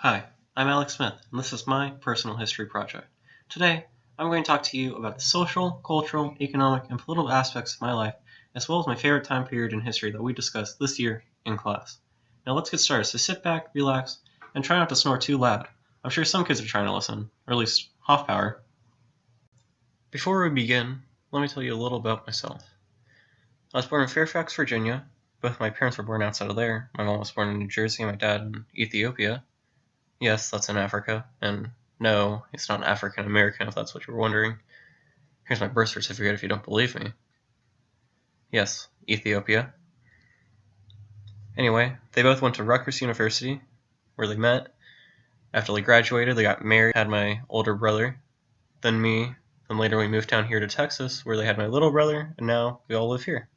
Hi, I'm Alex Smith, and this is my personal history project. Today, I'm going to talk to you about the social, cultural, economic, and political aspects of my life, as well as my favorite time period in history that we discussed this year in class. Now let's get started, so sit back, relax, and try not to snore too loud. I'm sure some kids are trying to listen, or at least Hoffpauir. Before we begin, let me tell you a little about myself. I was born in Fairfax, Virginia. Both my parents were born outside of there. My mom was born in New Jersey, and my dad in Ethiopia. Yes, that's in Africa, and no, it's not African American if that's what you're wondering. Here's my birth certificate if you don't believe me. Yes, Ethiopia. Anyway, they both went to Rutgers University, where they met. After they graduated, they got married, had my older brother, then me, then later we moved down here to Texas, where they had my little brother, and now we all live here.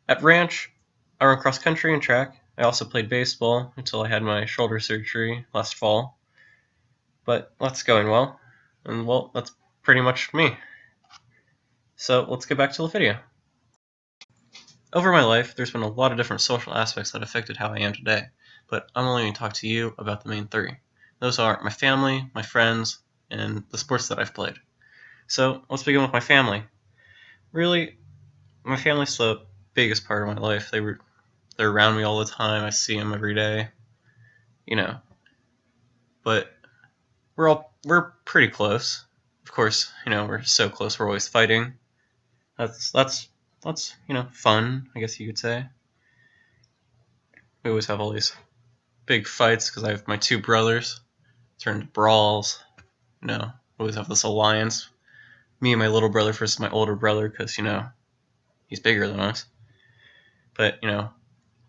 At Ranch, I ran cross country and track. I also played baseball until I had my shoulder surgery last fall. But that's going well, and well, that's pretty much me. So let's get back to the video. Over my life, there's been a lot of different social aspects that affected how I am today, but I'm only going to talk to you about the main three. Those are my family, my friends, and the sports that I've played. So let's begin with my family. Really, my family's the biggest part of my life. They're around me all the time. I see them every day, you know. But we're pretty close. Of course, we're so close. We're always fighting. That's fun, I guess you could say. We always have all these big fights because I have my two brothers. Turn into brawls. We always have this alliance. Me and my little brother versus my older brother because, he's bigger than us. But,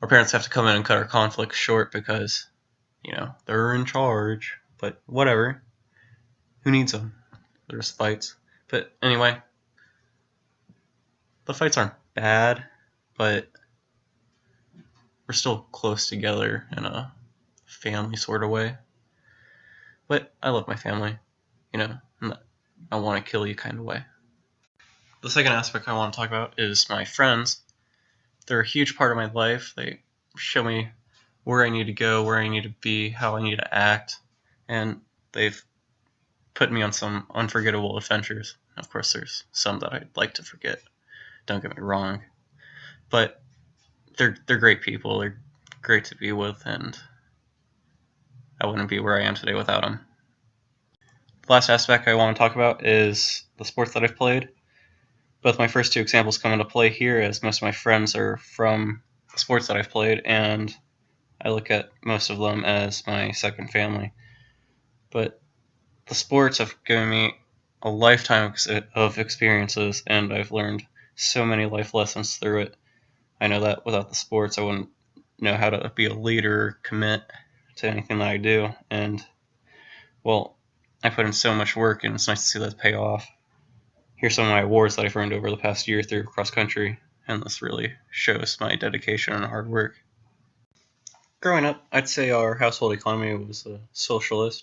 our parents have to come in and cut our conflict short because, they're in charge. But whatever. Who needs them? There's fights. But anyway, the fights aren't bad, but we're still close together in a family sort of way. But I love my family, in that I want to kill you kind of way. The second aspect I want to talk about is my friends. They're a huge part of my life. They show me where I need to go, where I need to be, how I need to act, and they've put me on some unforgettable adventures. Of course, there's some that I'd like to forget. Don't get me wrong. But they're great people. They're great to be with, and I wouldn't be where I am today without them. The last aspect I want to talk about is the sports that I've played. Both my first two examples come into play here, as most of my friends are from the sports that I've played, and I look at most of them as my second family. But the sports have given me a lifetime of experiences, and I've learned so many life lessons through it. I know that without the sports, I wouldn't know how to be a leader, commit to anything that I do, and, well, I put in so much work, and it's nice to see that pay off. Here's some of my awards that I've earned over the past year through cross country, and this really shows my dedication and hard work. Growing up, I'd say our household economy was socialist.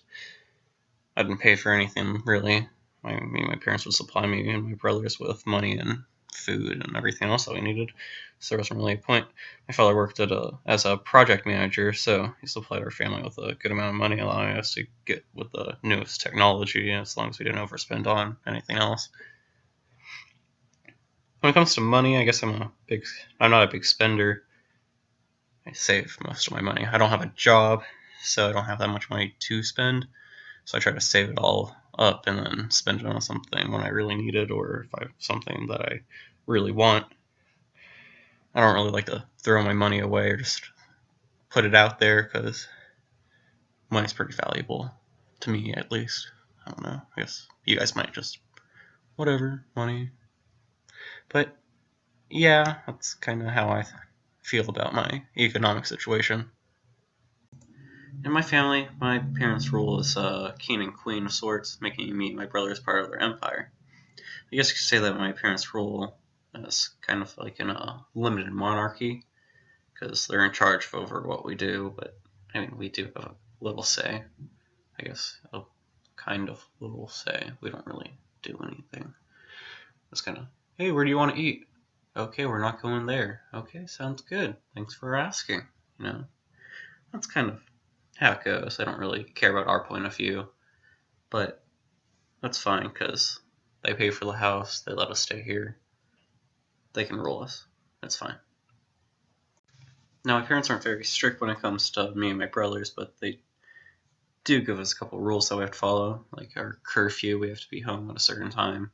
I didn't pay for anything, really. My parents would supply me and my brothers with money and food and everything else that we needed, so there wasn't really a point. My father worked as a project manager, so he supplied our family with a good amount of money, allowing us to get with the newest technology, as long as we didn't overspend on anything else. When it comes to money, I guess I'm not a big spender. I save most of my money. I don't have a job, so I don't have that much money to spend. So I try to save it all up and then spend it on something when I really need it, or if I have something that I really want. I don't really like to throw my money away or just put it out there, because money's pretty valuable, to me at least. I don't know. I guess you guys might just, whatever, money. But yeah, that's kind of how I feel about my economic situation. In my family, my parents' role is king and queen of sorts, making me and my brother as part of their empire. I guess you could say that my parents' role is kind of like in a limited monarchy, because they're in charge of over what we do, but I mean, we do have a little say. I guess a kind of little say. We don't really do anything. It's kind of, hey, where do you want to eat? Okay, we're not going there. Okay, sounds good. Thanks for asking, that's kind of how it goes. I don't really care about our point of view, but that's fine because they pay for the house, they let us stay here, they can rule us. It's fine. Now, my parents aren't very strict when it comes to me and my brothers, but they do give us a couple rules that we have to follow, like our curfew. We have to be home at a certain time.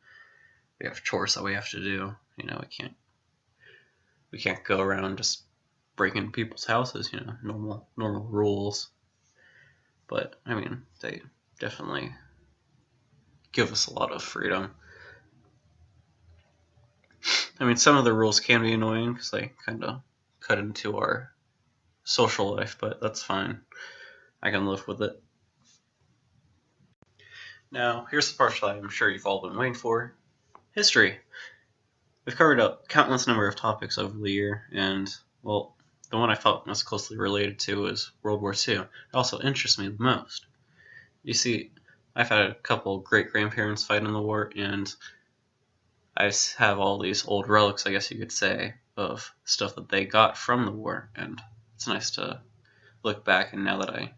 We have chores that we have to do. We can't go around just breaking people's houses. Normal rules. But I mean, they definitely give us a lot of freedom. I mean, some of the rules can be annoying because they kind of cut into our social life, but that's fine. I can live with it. Now, here's the part that I'm sure you've all been waiting for. History. We've covered a countless number of topics over the year, and, well, the one I felt most closely related to is World War II. It also interests me the most. You see, I've had a couple great-grandparents fight in the war, and I have all these old relics, I guess you could say, of stuff that they got from the war, and it's nice to look back, and now that I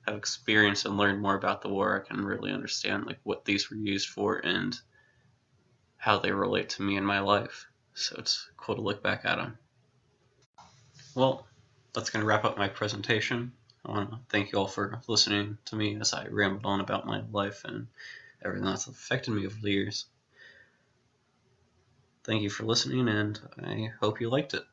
have experienced and learned more about the war, I can really understand like what these were used for and how they relate to me in my life. So it's cool to look back at them. Well, that's going to wrap up my presentation. I want to thank you all for listening to me as I rambled on about my life and everything that's affected me over the years. Thank you for listening, and I hope you liked it.